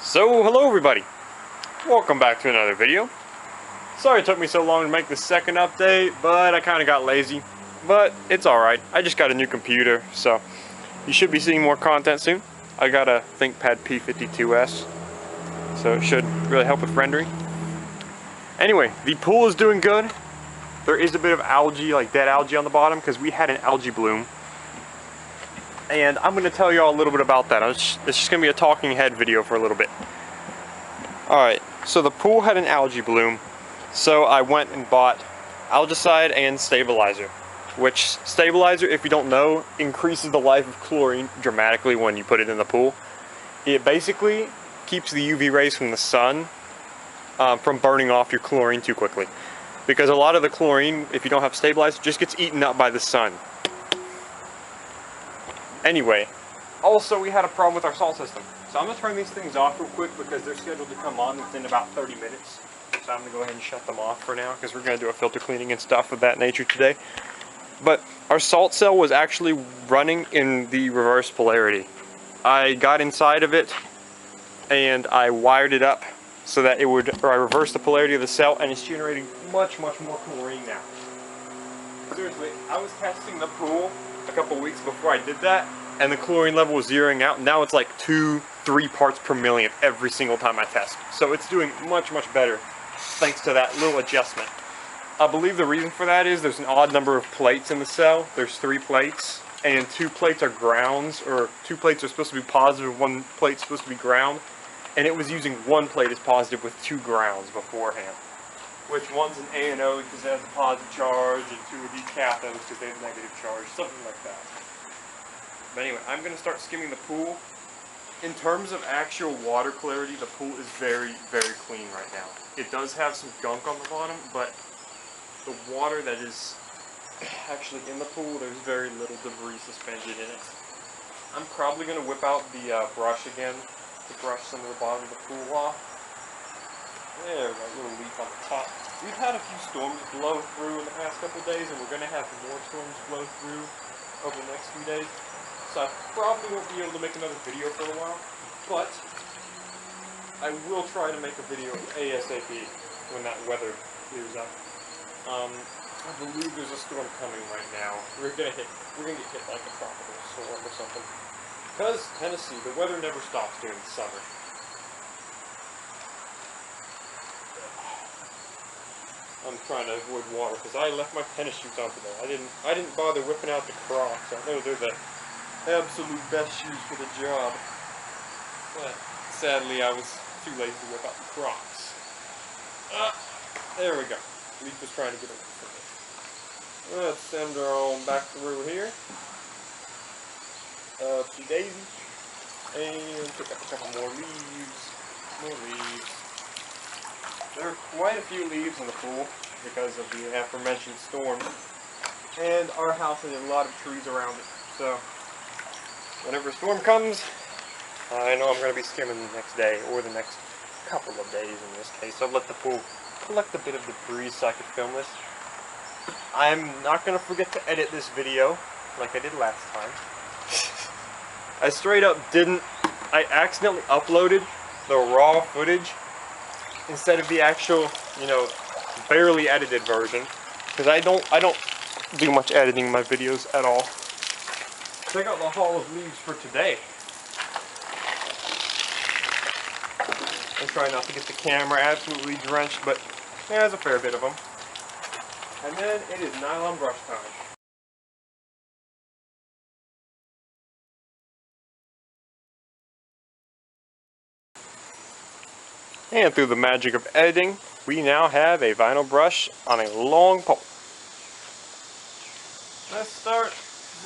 So, hello everybody! Welcome back to another video. Sorry it took me so long to make the second update, but I kind of got lazy. But it's alright, I just got a new computer, so you should be seeing more content soon. I got a ThinkPad P52s, so it should really help with rendering. Anyway, the pool is doing good. There is a bit of algae, like dead algae on the bottom, because we had an algae bloom. And I'm going to tell you all a little bit about that. It's just going to be a talking head video for a little bit. Alright, so the pool had an algae bloom, so I went and bought algicide and stabilizer. Which stabilizer, if you don't know, increases the life of chlorine dramatically when you put it in the pool. It basically keeps the UV rays from the sun from burning off your chlorine too quickly. Because a lot of the chlorine, if you don't have stabilizer, just gets eaten up by the sun. Anyway, also we had a problem with our salt system. So I'm going to turn these things off real quick because they're scheduled to come on within about 30 minutes. So I'm going to go ahead and shut them off for now because we're going to do a filter cleaning and stuff of that nature today. But our salt cell was actually running in the reverse polarity. I got inside of it and I wired it up so that it would, or I reversed the polarity of the cell, and it's generating much more chlorine now. Seriously, I was testing the pool a couple weeks before I did that, and the chlorine level was zeroing out. Now it's like 2-3 parts per million every single time I test. So it's doing much better thanks to that little adjustment. I believe the reason for that is there's an odd number of plates in the cell. There's 3 plates, and 2 plates are grounds, or 2 plates are supposed to be positive, 1 plate's supposed to be ground, and it was using 1 plate as positive with 2 grounds beforehand. Which one's an anode because it has a positive charge, and 2 of these cathodes because they have a negative charge, something like that. But anyway, I'm going to start skimming the pool. In terms of actual water clarity, the pool is very clean right now. It does have some gunk on the bottom, but the water that is actually in the pool, there's very little debris suspended in it. I'm probably going to whip out the brush again to brush some of the bottom of the pool off. There, that little leaf on the top. We've had a few storms blow through in the past couple days, and we're going to have more storms blow through over the next few days. So I probably won't be able to make another video for a while, but I will try to make a video ASAP when that weather clears up. I believe there's a storm coming right now. We're gonna get hit like a tropical storm or something. Because Tennessee, the weather never stops during the summer. I'm trying to avoid water because I left my tennis shoes on today. I didn't bother whipping out the Crocs. I know they're the absolute best shoes for the job. But sadly, I was too lazy to whip out the Crocs. There we go. Leaf was trying to get away from it. Let's send her on back through here. To Daisy. And pick up a couple more leaves. There are quite a few leaves in the pool because of the aforementioned storm. And our house has a lot of trees around it. So, whenever a storm comes, I know I'm going to be skimming the next day, or the next couple of days in this case. I'll let the pool collect a bit of debris so I can film this. I'm not going to forget to edit this video like I did last time. I straight up I accidentally uploaded the raw footage instead of the actual, barely edited version. Because I don't do much editing in my videos at all. Check out the haul of leaves for today. I'm trying not to get the camera absolutely drenched, but yeah, there's a fair bit of them. And then it is nylon brush time. And through the magic of editing, we now have a vinyl brush on a long pole. Let's start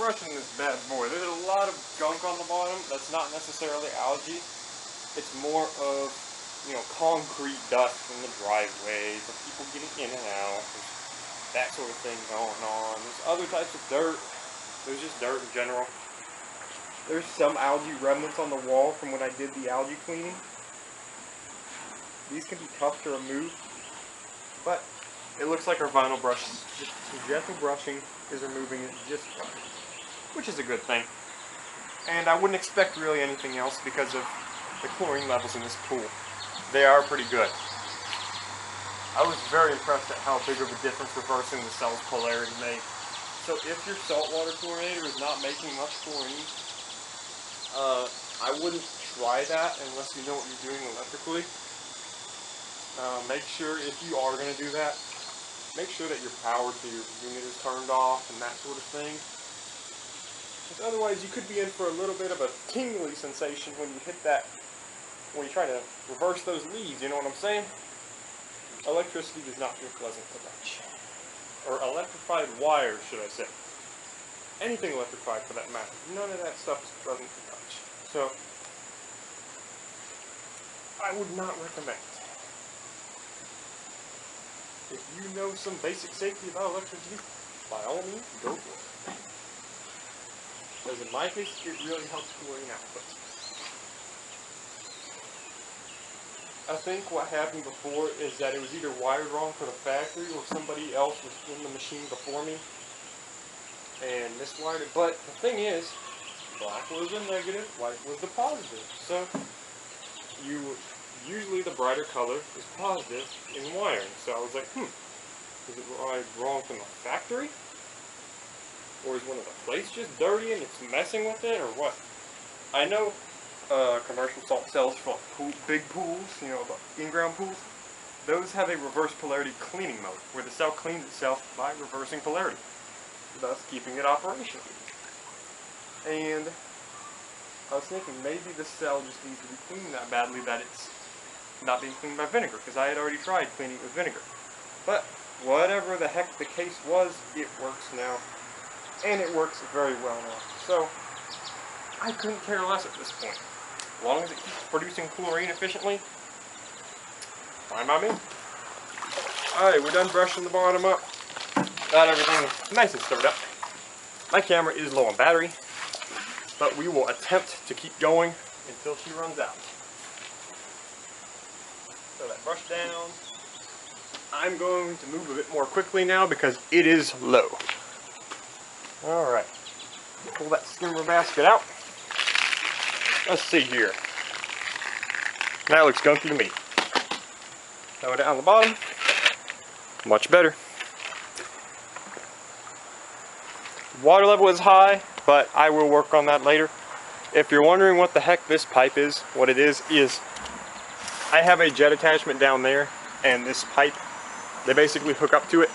brushing this bad boy. There's a lot of gunk on the bottom that's not necessarily algae. It's more of, concrete dust from the driveway, from people getting in and out. There's that sort of thing going on. There's other types of dirt. There's just dirt in general. There's some algae remnants on the wall from when I did the algae cleaning. These can be tough to remove, but it looks like our vinyl brush, just some gentle brushing is removing it just fine, which is a good thing. And I wouldn't expect really anything else because of the chlorine levels in this pool. They are pretty good. I was very impressed at how big of a difference reversing the cell's polarity made. So if your saltwater chlorinator is not making much chlorine, I wouldn't try that unless you know what you're doing electrically. Make sure, if you are going to do that, make sure that your power to your unit is turned off and that sort of thing. Because otherwise you could be in for a little bit of a tingly sensation when you hit that, when you try to reverse those leads, you know what I'm saying? Electricity does not feel pleasant to touch. Or electrified wires, should I say. Anything electrified for that matter. None of that stuff is pleasant to touch. So, I would not recommend. If you know some basic safety about electricity, by all means, go for it. Because in my case, it really helps chlorine output. I think what happened before is that it was either wired wrong for the factory or somebody else was in the machine before me and miswired it. But the thing is, black was the negative, white was the positive. So usually the brighter color is positive in wiring. So I was like, is it wired wrong from the factory? Or is one of the plates just dirty and it's messing with it, or what? I know commercial salt cells for big pools, you know, in-ground pools, those have a reverse polarity cleaning mode, where the cell cleans itself by reversing polarity, thus keeping it operational. And I was thinking maybe the cell just needs to be cleaned that badly that it's not being cleaned by vinegar, because I had already tried cleaning it with vinegar. But whatever the heck the case was, it works now, and it works very well now. So I couldn't care less at this point. As long as it keeps producing chlorine efficiently, fine by me. Alright, we're done brushing the bottom up. Got everything nice and stirred up. My camera is low on battery, but we will attempt to keep going until she runs out. So that brush down. I'm going to move a bit more quickly now because it is low. Alright, pull that skimmer basket out. Let's see here. That looks gunky to me. Throw it down the bottom. Much better. Water level is high, but I will work on that later. If you're wondering what the heck this pipe is, what it is I have a jet attachment down there, and this pipe, they basically hook up to it.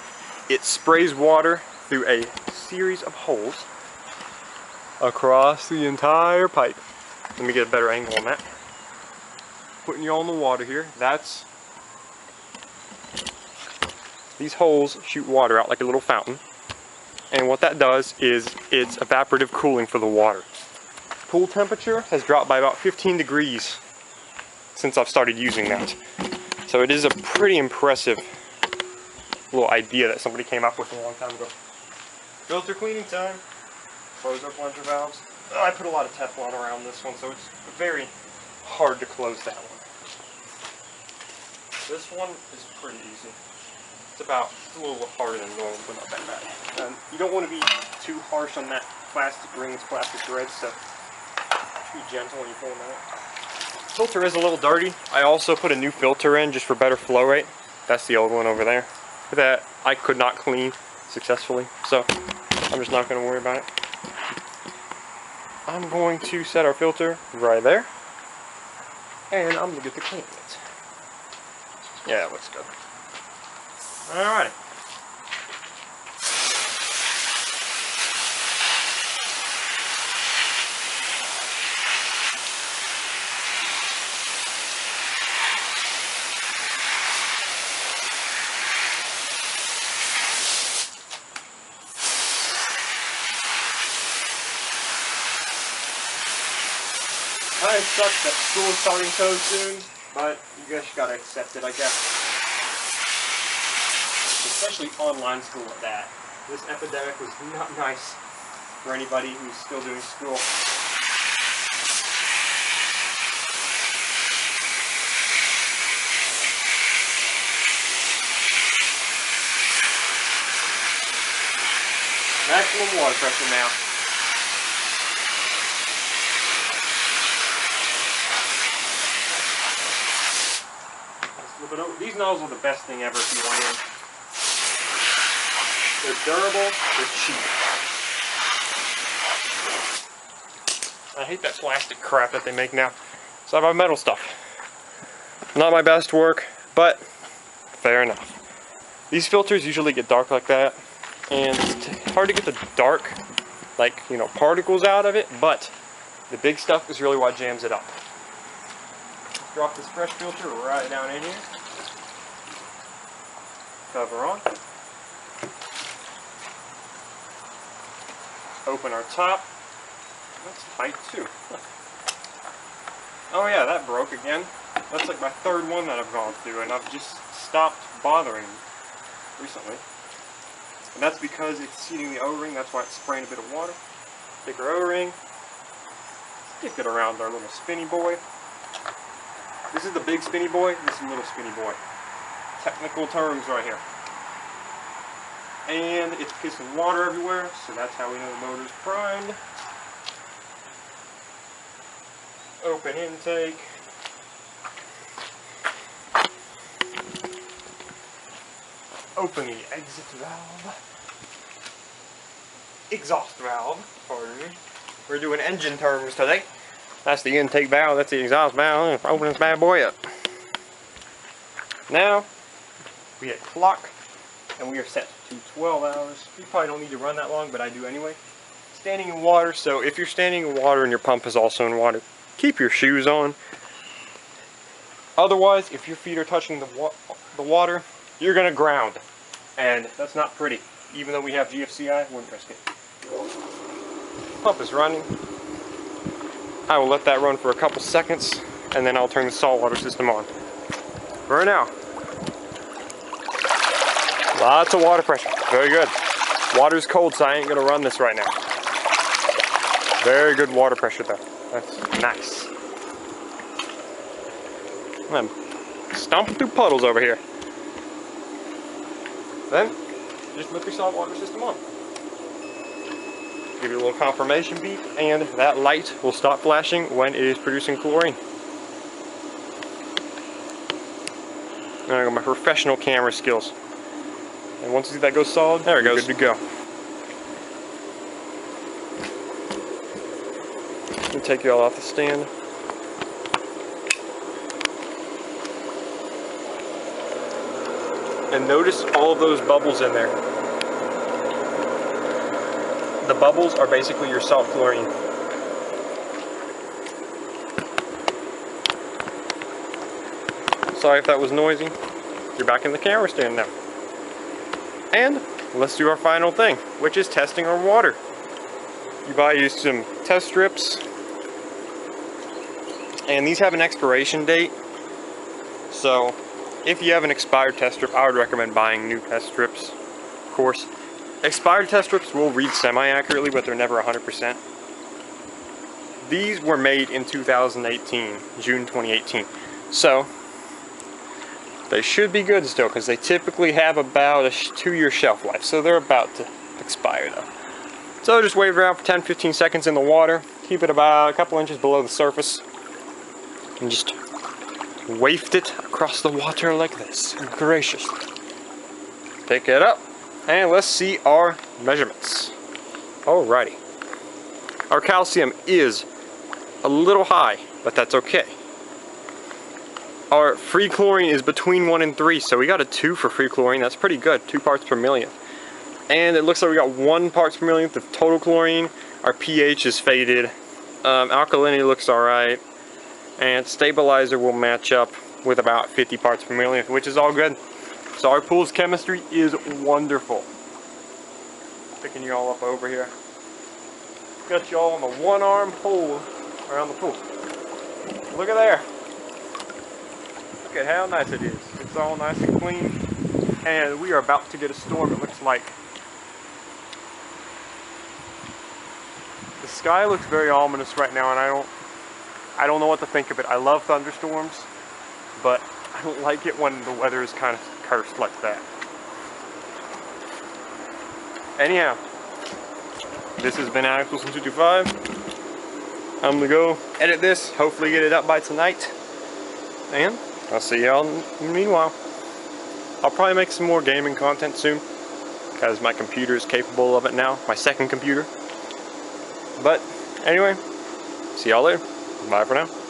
It sprays water through a series of holes across the entire pipe. Let me get a better angle on that. Putting you on the water here. These holes shoot water out like a little fountain. And what that does is it's evaporative cooling for the water. Pool temperature has dropped by about 15 degrees since I've started using that. So it is a pretty impressive little idea that somebody came up with a long time ago. Filter cleaning time. Close our plunger valves. I put a lot of Teflon around this one, so it's very hard to close that one. This one is pretty easy. It's a little harder than normal, but not that bad. You don't want to be too harsh on that plastic rings, plastic threads, so be gentle when you pull them out. Filter is a little dirty. I also put a new filter in just for better flow rate. That's the old one over there. That I could not clean successfully, so I'm just not going to worry about it. I'm going to set our filter right there, and I'm going to get to cleaning it. Yeah, it looks good. Alrighty. It sucks that school is starting so soon, but you guys gotta accept it, I guess. Especially online school at that. This epidemic was not nice for anybody who's still doing school. Maximum water pressure now. Flip it over. These nozzles are the best thing ever if you want in. They're durable, they're cheap. I hate that plastic crap that they make now. So I buy metal stuff. Not my best work, but fair enough. These filters usually get dark like that, and it's hard to get the dark, like, you know, particles out of it, but the big stuff is really what jams it up. Drop this fresh filter right down in here. Cover on. Open our top. That's tight too. Oh yeah, that broke again. That's like my third one that I've gone through, and I've just stopped bothering recently. And that's because it's seating the O-ring, that's why it's spraying a bit of water. Take our O-ring, stick it around our little spinny boy. This is the big spinny boy, this is the little spinny boy. Technical terms right here. And it's pissing water everywhere, so that's how we know the motor's primed. Open intake. Open the exit valve. Exhaust valve, pardon me. We're doing engine terms today. That's the intake valve, that's the exhaust valve. Open this bad boy up. Now, we hit clock, and we are set to 12 hours. You probably don't need to run that long, but I do anyway. Standing in water, so if you're standing in water and your pump is also in water, keep your shoes on. Otherwise, if your feet are touching the water, you're gonna ground. And that's not pretty. Even though we have GFCI, wouldn't risk it. Pump is running. I will let that run for a couple seconds, and then I'll turn the saltwater system on. For now. Lots of water pressure. Very good. Water's cold, so I ain't gonna run this right now. Very good water pressure though. That's nice. I'm stomping through puddles over here. Then, just flip your saltwater system on. Give you a little confirmation beep, and that light will stop flashing when it is producing chlorine. There I go, my professional camera skills. And once you see that goes solid, there it goes. Good to go. Let me take you all off the stand. And notice all of those bubbles in there. The bubbles are basically your salt chlorine. Sorry if that was noisy. You're back in the camera stand now. And let's do our final thing, which is testing our water. You buy some test strips, and these have an expiration date. So if you have an expired test strip, I would recommend buying new test strips, of course. Expired test strips will read semi-accurately, but they're never 100%. These were made in 2018, June 2018. So they should be good still, because they typically have about a 2-year shelf life. So they're about to expire though. So just wave it around for 10-15 seconds in the water. Keep it about a couple inches below the surface. And just waft it across the water like this, graciously. Pick it up, and let's see our measurements. Alrighty. Our calcium is a little high, but that's okay. Our free chlorine is between 1 and 3, so we got a 2 for free chlorine. That's pretty good, 2 parts per million. And it looks like we got 1 parts per million of total chlorine. Our pH is faded. Alkalinity looks alright. And stabilizer will match up with about 50 parts per million, which is all good. So our pool's chemistry is wonderful. Picking you all up over here. Got you all on the one-arm pole around the pool. Look at there. Look at how nice it is. It's all nice and clean. And we are about to get a storm, it looks like. The sky looks very ominous right now, and I don't know what to think of it. I love thunderstorms, but I don't like it when the weather is kind of cursed like that. Anyhow, this has been Alex Wilson 225. I'm gonna go edit this, hopefully get it up by tonight, and I'll see y'all meanwhile. I'll probably make some more gaming content soon, because my computer is capable of it now, my second computer. But anyway, see y'all later. Bye for now.